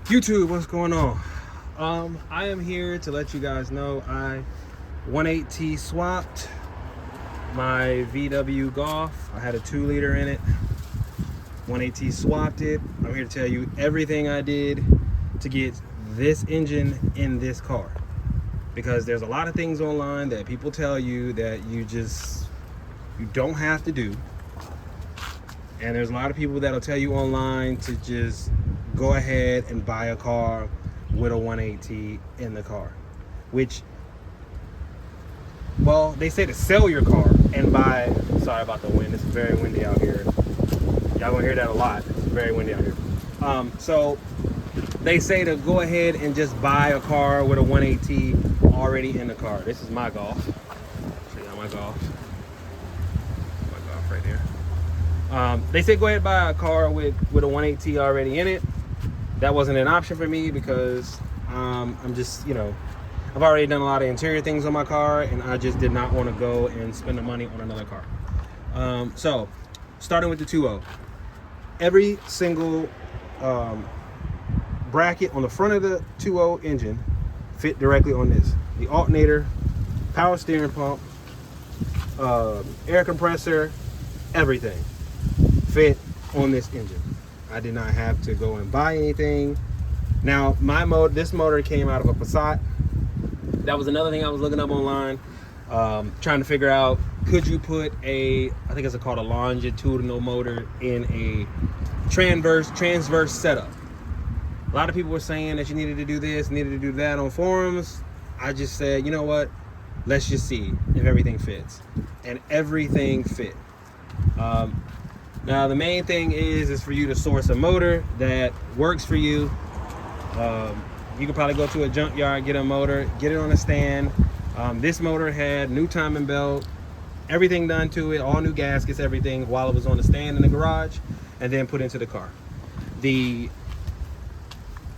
YouTube, what's going on? I am here to let you guys know I 1.8T swapped my VW Golf. I had a 2-liter in it. 1.8T swapped it. I'm here to tell you everything I did to get this engine in this car, because there's a lot of things online that people tell you that you don't have to do, and there's a lot of people that'll tell you online to just go ahead and buy a car with a 1.8T in the car, which, well, they say to sell your car and buy. Sorry about the wind, it's very windy out here. Y'all gonna hear that a lot. It's very windy out here. So they say to go ahead and just buy a car with a 1.8T already in the car. This is my Golf. Show y'all my Golf. My Golf right there. They say go ahead and buy a car with a 1.8T already in it. That wasn't an option for me because I'm just, I've already done a lot of interior things on my car, and I just did not want to go and spend the money on another car. So starting with the 2.0, every single bracket on the front of the 2.0 engine fit directly on this. The alternator, power steering pump, air compressor, everything fit on this engine. I did not have to go and buy anything. Now, this motor came out of a Passat. That was another thing I was looking up online, trying to figure out, could you put I think it's called a longitudinal motor in a transverse setup. A lot of people were saying that you needed to do this, needed to do that on forums. I just said, you know what? Let's just see if everything fits. And everything fit. Now, the main thing is for you to source a motor that works for you. You could probably go to a junkyard, get a motor, get it on a stand. This motor had new timing belt, everything done to it, all new gaskets, everything, while it was on the stand in the garage, and then put into the car.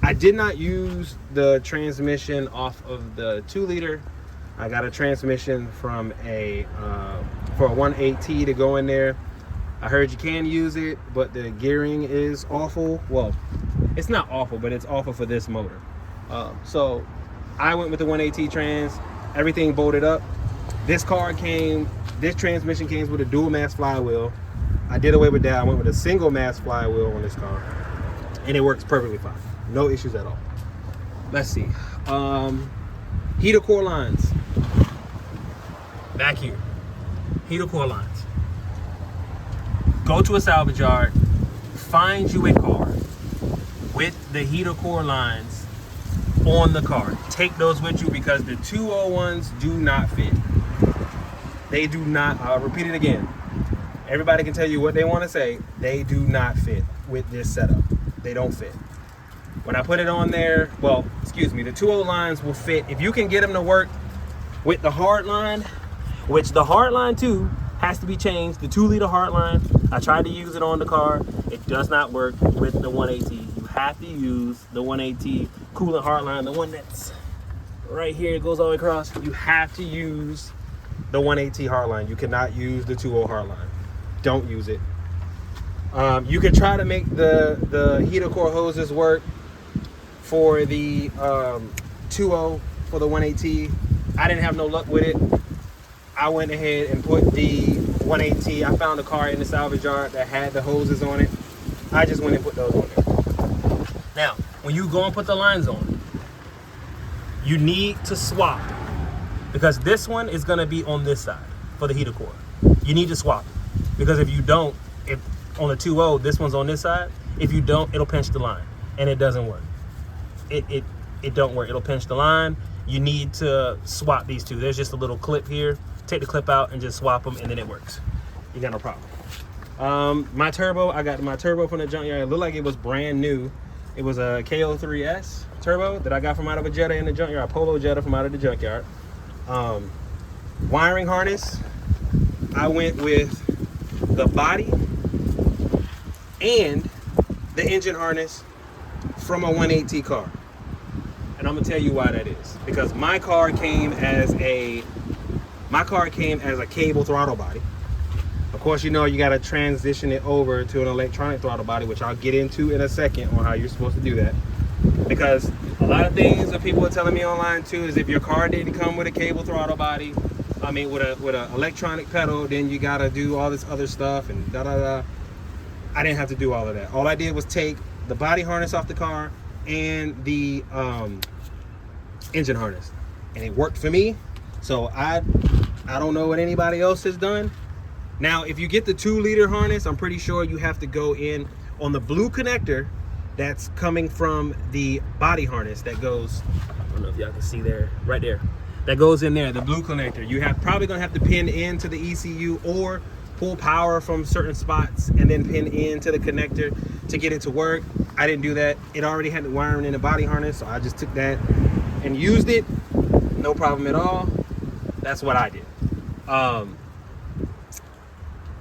I did not use the transmission off of the 2-liter. I got a transmission from for a 1.8T to go in there. I heard you can use it, but the gearing is awful. Well, it's not awful, but it's awful for this motor. So I went with the 1.8T trans, everything bolted up. This transmission came with a dual mass flywheel. I did away with that. I went with a single mass flywheel on this car, and it works perfectly fine. No issues at all. Let's see. Heater core lines. Back here. Heater core lines. Go to a salvage yard, find you a car with the heater core lines on the car. Take those with you, because the 2.0 ones do not fit. They do not. I'll repeat it again. Everybody can tell you what they want to say. They do not fit with this setup. They don't fit. When I put it on there, the 2.0 lines will fit if you can get them to work with the hard line, which the hard line too has to be changed. The 2-liter hard line, I tried to use it on the car. It does not work with the 1.8T. You have to use the 1.8T coolant hard line, the one that's right here. It goes all the way across. You have to use the 1.8T hard line. You cannot use the 2.0 hard line. Don't use it. You can try to make the heater core hoses work for the 2.0 for the 1.8T. I didn't have no luck with it. I went ahead and put the 1.8T. I found a car in the salvage yard that had the hoses on it. I just went and put those on there. Now, when you go and put the lines on, you need to swap, because this one is going to be on this side for the heater core. You need to swap it, because if you don't, if on the 2.0 this one's on this side, if you don't, it'll pinch the line, and it doesn't work. It don't work. It'll pinch the line. You need to swap these two. There's just a little clip here. Take the clip out and just swap them, and then it works. You got no problem. My turbo, I got my turbo from the junkyard. It looked like it was brand new. It was a KO3S turbo that I got from out of a Jetta in the junkyard, a Polo Jetta from out of the junkyard. Wiring harness, I went with the body and the engine harness from a 1.8T car. And I'm gonna tell you why that is. Because my car came as a cable throttle body. Of course, you gotta transition it over to an electronic throttle body, which I'll get into in a second on how you're supposed to do that. Because a lot of things that people are telling me online too is if your car didn't come with a cable throttle body, I mean with a electronic pedal, then you gotta do all this other stuff and da da da. I didn't have to do all of that. All I did was take the body harness off the car and the engine harness, and it worked for me. So I don't know what anybody else has done. Now, if you get the 2-liter harness, I'm pretty sure you have to go in on the blue connector that's coming from the body harness that goes, I don't know if y'all can see there, right there. That goes in there, the blue connector. You have probably gonna have to pin into the ECU or pull power from certain spots and then pin into the connector to get it to work. I didn't do that. It already had the wiring in the body harness, so I just took that and used it. No problem at all. That's what I did.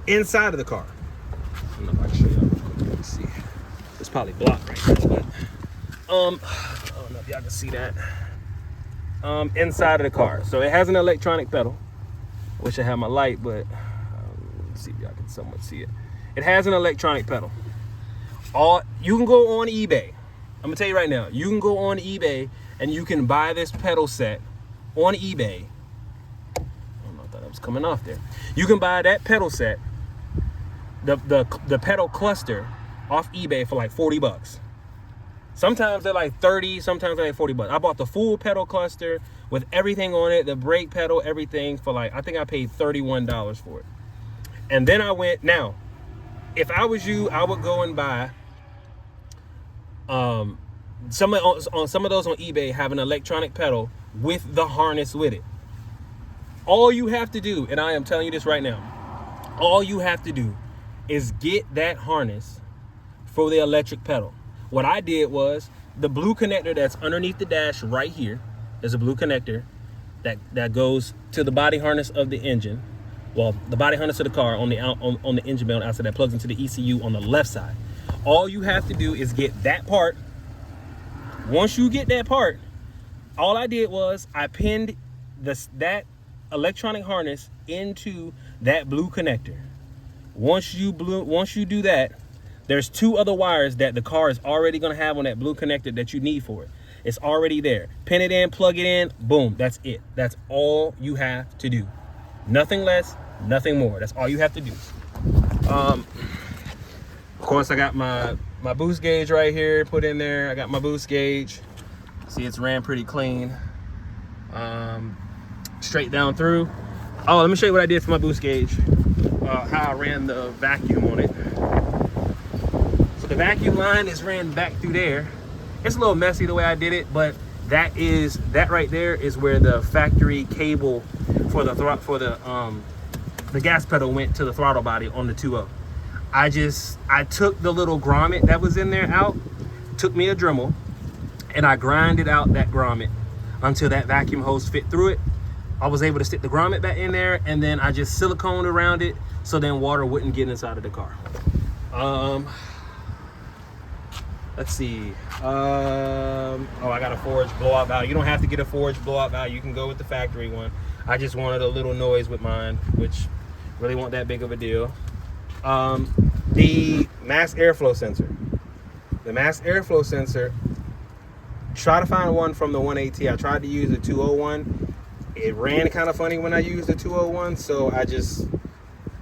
Inside of the car, I don't know if I can show you. Let's see. It's probably blocked right now, but I don't know if y'all can see that. Inside of the car, so it has an electronic pedal. I wish I had my light, but let's see if y'all can somewhat see it. It has an electronic pedal. You can go on eBay. I'm gonna tell you right now. You can go on eBay and you can buy this pedal set on eBay. I don't know, I thought it was coming off there. You can buy that pedal set, the pedal cluster, off eBay for like 40 bucks. Sometimes they're like 30, sometimes they're like 40 bucks. I bought the full pedal cluster with everything on it, the brake pedal, everything for like, I think I paid $31 for it. And then I went, now, if I was you, I would go and buy some of those on eBay have an electronic pedal with the harness with it. All you have to do, and I am telling you this right now, all you have to do is get that harness for the electric pedal. What I did was the blue connector that's underneath the dash right here is a blue connector that goes to the body harness of the engine. Well, the body harness of the car on the engine belt outside that plugs into the ECU on the left side. All you have to do is get that part. Once you get that part, all I did was I pinned that electronic harness into that blue connector. Once you do that, there's 2 other wires that the car is already gonna have on that blue connector that you need for it. It's already there. Pin it in, plug it in, boom, that's it. That's all you have to do. Nothing less, nothing more. That's all you have to do. Of course, I got my boost gauge right here put in there. I got my boost gauge. See, it's ran pretty clean. Straight down through. Oh, let me show you what I did for my boost gauge. How I ran the vacuum on it. So the vacuum line is ran back through there. It's a little messy the way I did it, but that right there is where the factory cable for the gas pedal went to the throttle body on the 2.0. I took the little grommet that was in there out, took me a Dremel, and I grinded out that grommet until that vacuum hose fit through it. I was able to stick the grommet back in there, and then I just siliconed around it so then water wouldn't get inside of the car. Let's see. Oh, I got a forged blowout valve. You don't have to get a forged blowout valve. You can go with the factory one. I just wanted a little noise with mine, which really wasn't that big of a deal. The mass airflow sensor. The mass airflow sensor, try to find one from the 1AT. I tried to use the 201. It ran kind of funny when I used the 201, so I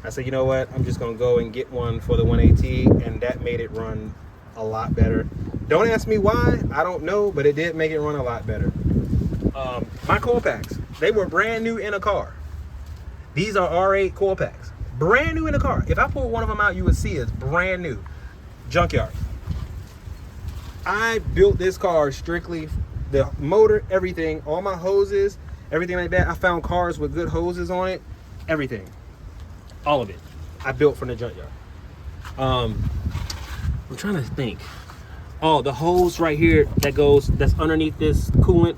said, you know what? I'm just gonna go and get one for the 1AT, and that made it run a lot better. Don't ask me why, I don't know, but it did make it run a lot better. My coil packs, they were brand new in a car. These are R8 coil packs, brand new in a car. If I pulled one of them out, you would see it's brand new. Junkyard. I built this car strictly, the motor, everything, all my hoses, everything like that. I found cars with good hoses on it, everything, all of it I built from the junkyard. I'm trying to think. Oh, the hose right here that's underneath this coolant,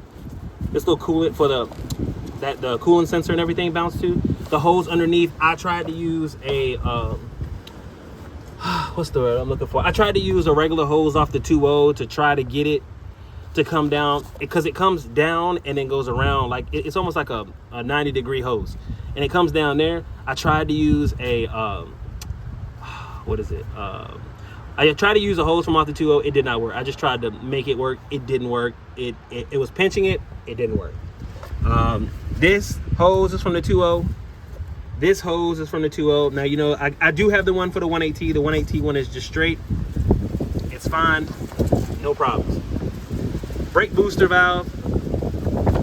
this little coolant for the coolant sensor and everything bounced to. The hose underneath, I tried to use a what's the word I'm looking for? I tried to use a regular hose off the 2.0 to try to get it to come down, because it comes down and then goes around, like it's almost like a 90-degree hose, and it comes down there. I tried to use a what is it, I tried to use a hose from off the 2.0. It did not work. I just tried to make it work. It didn't work. It was pinching it. It didn't work. This hose is from the 2.0. This hose is from the 2.0. Now, you know, I do have the one for the 180. The 180 one is just straight. It's fine. No problems. Brake booster valve.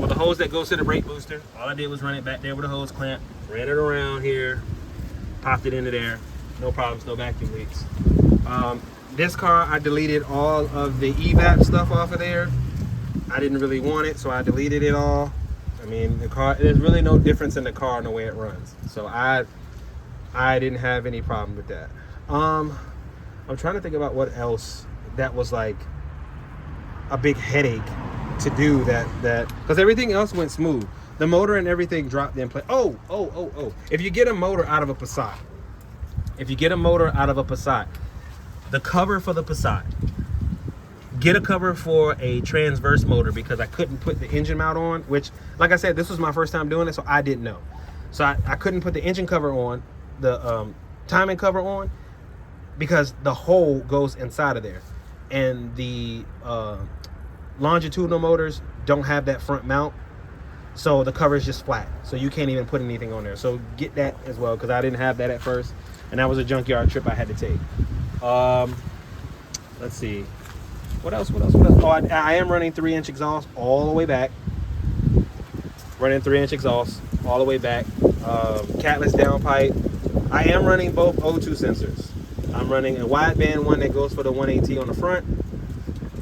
With the hose that goes to the brake booster. All I did was run it back there with a hose clamp. Ran it around here. Popped it into there. No problems. No vacuum leaks. This car, I deleted all of the evap stuff off of there. I didn't really want it, so I deleted it all. I mean, the car, there's really no difference in the car and the way it runs. So I didn't have any problem with that. I'm trying to think about what else that was like a big headache to do that because everything else went smooth. The motor and everything dropped in place. Oh. If you get a motor out of a Passat, the cover for the Passat, get a cover for a transverse motor, because I couldn't put the engine mount on, which, like I said, this was my first time doing it, so I didn't know. So I couldn't put the engine cover on, the timing cover on, because the hole goes inside of there. And the longitudinal motors don't have that front mount, so the cover is just flat, so you can't even put anything on there. So get that as well, because I didn't have that at first, and that was a junkyard trip I had to take. Let's see, what else? Oh, I am running 3-inch exhaust all the way back. Running 3-inch exhaust all the way back. Catless downpipe. I am running both O2 sensors. I'm running a wideband one that goes for the 180 on the front,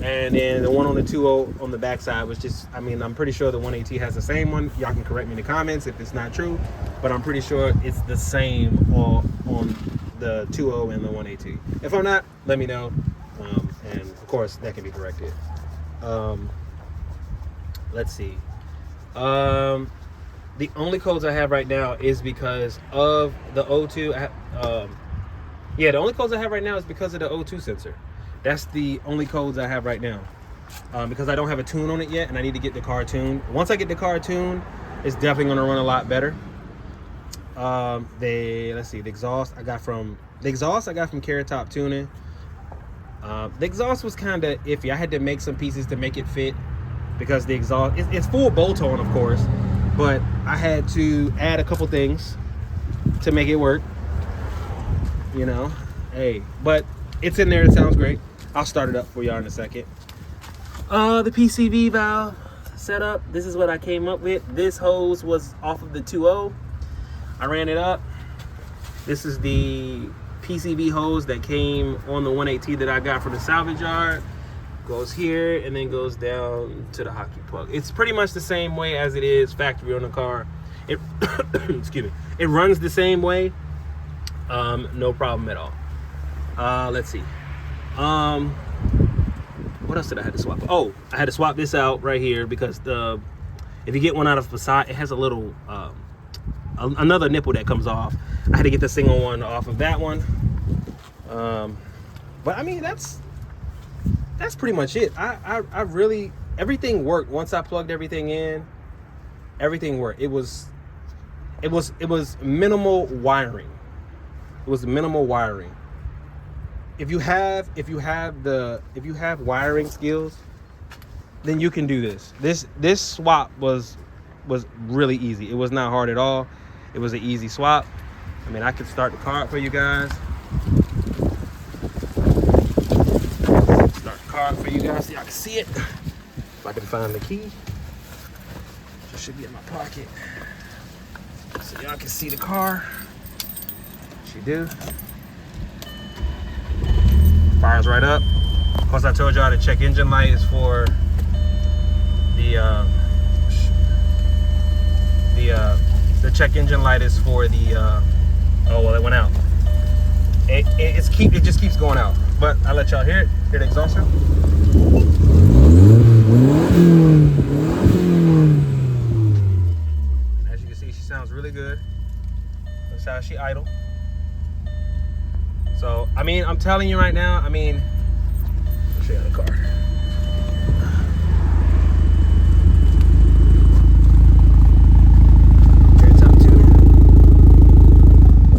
and then the one on the 2.0 on the backside was just, I mean, I'm pretty sure the 180 has the same one. Y'all can correct me in the comments if it's not true, but I'm pretty sure it's the same on the 2.0 and the 180. If I'm not, let me know, and of course that can be corrected. Let's see. The only codes I have right now is because of the O2. Yeah, the only codes I have right now is because of the O2 sensor. That's the only codes I have right now, because I don't have a tune on it yet, and I need to get the car tuned. Once I get the car tuned, it's definitely going to run a lot better. Let's see, the exhaust I got from Carrot Top Tuning. The exhaust was kind of iffy. I had to make some pieces to make it fit, because the exhaust, it's full bolt on, of course, but I had to add a couple things to make it work. You know, hey, but it's in there. It sounds great. I'll start it up for y'all in a second. The PCV valve setup, this is what I came up with. This hose was off of the 2.0. I ran it up. This is the PCV hose that came on the 180 that I got from the salvage yard. Goes here and then goes down to the hockey plug. It's pretty much the same way as it is factory on the car. It excuse me. It runs the same way. No problem at all. Let's see. What else did I have to swap? Oh, I had to swap this out right here, because if you get one out of Passat, it has a little another nipple that comes off. I had to get the single one off of that one. But I mean, that's pretty much it. I really, everything worked. Once I plugged everything in, everything worked. It was minimal wiring. It was minimal wiring. If you have wiring skills, then you can do this. This swap was really easy. It was not hard at all. It was an easy swap. I mean, I could start the car up for you guys. Start the car up for you guys so y'all can see it. If I can find the key. It should be in my pocket. So y'all can see the car. She do. Fires right up. Of course, I told y'all the check engine light is for the check engine light is for the oh well, it went out. It just keeps going out. But I'll let y'all hear it. Hear the exhaust sound. As you can see, she sounds really good. That's how she idle. So, I mean, I'm telling you right now, I mean, I'll show you the car. Carrot Top Tuning.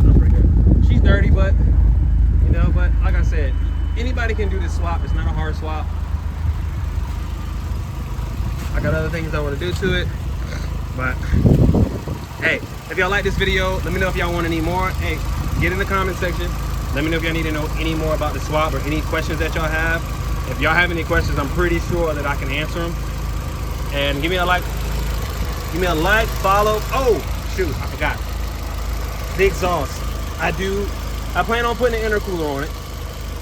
Not pretty good. She's dirty, but, you know, but like I said, anybody I got other things I want to do to it. But hey, if y'all like this video, let me know if y'all want any more. Hey, get in the comment section. Let me know if y'all need to know any more about the swap or any questions that y'all have. If y'all have any questions, I'm pretty sure that I can answer them. And give me a like. Give me a like, follow. Oh, shoot, I forgot. The exhaust. I plan on putting an intercooler on it.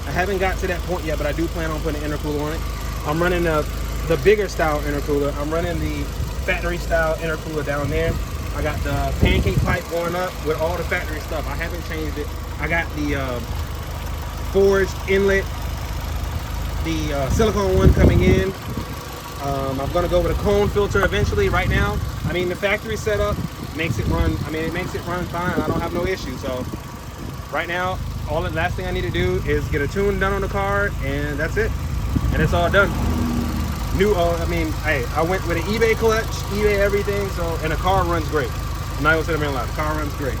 I haven't got to that point yet, but I do plan on putting an intercooler on it. I'm running the bigger style intercooler. I'm running the factory style intercooler down there. I got the pancake pipe going up with all the factory stuff. I haven't changed it. I got the forged inlet, the silicone one coming in. I'm gonna go with a cone filter eventually. Right now, I mean, the factory setup makes it run. I mean, it makes it run fine. I don't have no issue. So right now, the last thing I need to do is get a tune done on the car, and that's it. And it's all done. I mean, hey, I went with an eBay clutch, eBay everything, so, and the car runs great. I'm not gonna sit there and lie, the car runs great.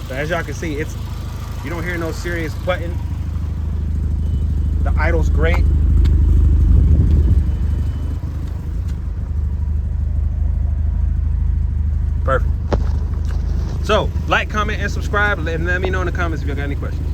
But as y'all can see, you don't hear no serious button. The idle's great. Perfect. So, like, comment, and subscribe, and let me know in the comments if you got any questions.